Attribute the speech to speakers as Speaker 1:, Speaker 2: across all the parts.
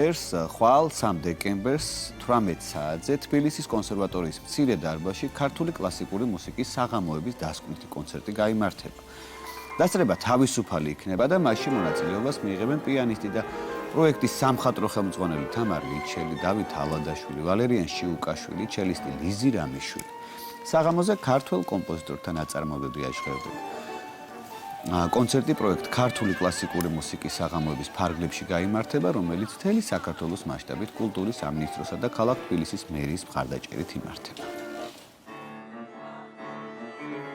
Speaker 1: ხვალ 3 დეკემბერს 18 საათზე თბილისის კონსერვატორიის მცირე დარბაზში ქართული კლასიკური მუსიკის საღამოების დასკვნითი კონცერტი გაიმართება. დასწრება თავისუფალი იქნება და მასში მონაწილეობას მიიღებენ პიანისტი და პროექტის სამხატვრო ხელმძღვანელი თამარ ლიჩელი, დავით ალადაშვილი, ვალერიან შიუკაშვილი, ჩელისტი ლიზი რამიშვილი. საღამოზე ქართველ კომპოზიტორთა ნაწარმოებები აჟღერდება. კონცერტი პროექტ ქართული კლასიკური მუსიკის საღამოების ფარგლებში გაიმართება, რომელიც მთელი საქართველოს მასშტაბით კულტურის სამინისტროსა და ქალაქ თბილისის მერიის მხარდაჭერით იმართება.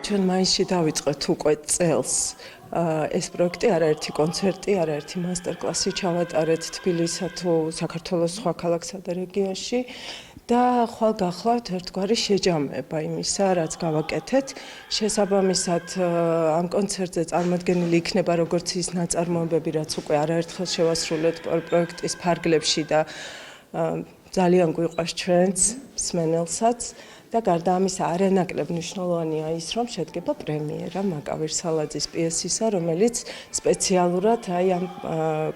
Speaker 2: ჩვენ მაისში დავიწყეთ უკვე წელს ეს პროექტი, არაერთი კონცერტი, არაერთი მასტერკლასი ჩავატარეთ თბილისსა თუ საქართველოს სხვა ქალაქსა და რეგიონში და ხვალ გახლავთ ერთგვარი შეჯამება იმისა, რაც გავაკეთეთ. შესაბამისად, ამ კონცერტზე წარმოდგენილი იქნება როგორც ის ნაწარმოებები, რაც უკვე არაერთხელ შევასრულეთ პროექტის ფარგლებში და ძალიან გვიყვარს ჩვენც, მსმენელსაც. და გარდა ამისა არანაკლებ მნიშვნელოვანია ის, რომ შედგება პრემიერა მაკავერ სალაძის პიესისა, რომელიც სპეციალურად ამ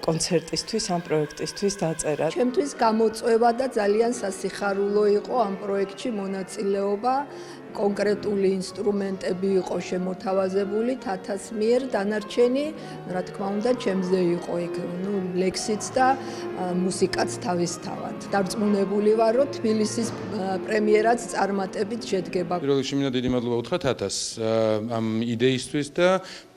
Speaker 2: კონცერტისთვის, ამ პროექტისთვის დაწერა.
Speaker 3: ჩემთვის გამოწვევა და ძალიან სასიხარულო იყო ამ პროექტში მონაწილეობა. კონკრეტული ინსტრუმენტები იყო შემოთავაზებული თათას მიერ, დანარჩენი, რა თქმა უნდა, ჩემზე იყო იქ, ლექსიც და მუსიკაც თავისთავად. დარწმუნებული ვარ, რომ თბილისის პრემიერაც წარმატებით შედგება.
Speaker 4: პირველ რიგში მინდა დიდი მადლობა უთხრა თათას ამ იდეისთვის და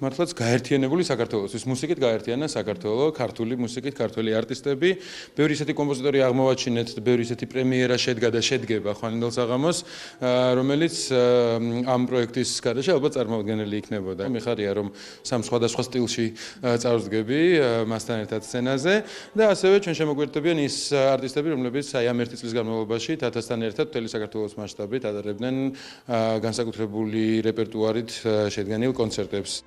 Speaker 4: მართლაც გაერთიანებული საქართველოსთვის მუსიკით გაერთიანა საქართველო, ქართული მუსიკით, ქართველი არტისტები, ბევრი ისეთი კომპოზიტორი აღმოვაჩინეთ, ბევრი ისეთი პრემიერა შედგა და შედგება ხვალინდელ საღამოს, რომელიც ამ პროექტის გარეშე ალბათ წარმოუდგენელი იქნებოდა. მიხარია რომ სამ სხვადასხვა სტილში წარვდგები მასთან ერთად სცენაზე და ასევე ჩვენ შემოგვერთებიან ის არტისტები, რომლებიც აი ამ ერთი წლის განმავლობაში თათასთან ერთად მთელი საქართველოს მასშტაბით ატარებდნენ განსაკუთრებული რეპერტუარით შედგენილ კონცერტებს.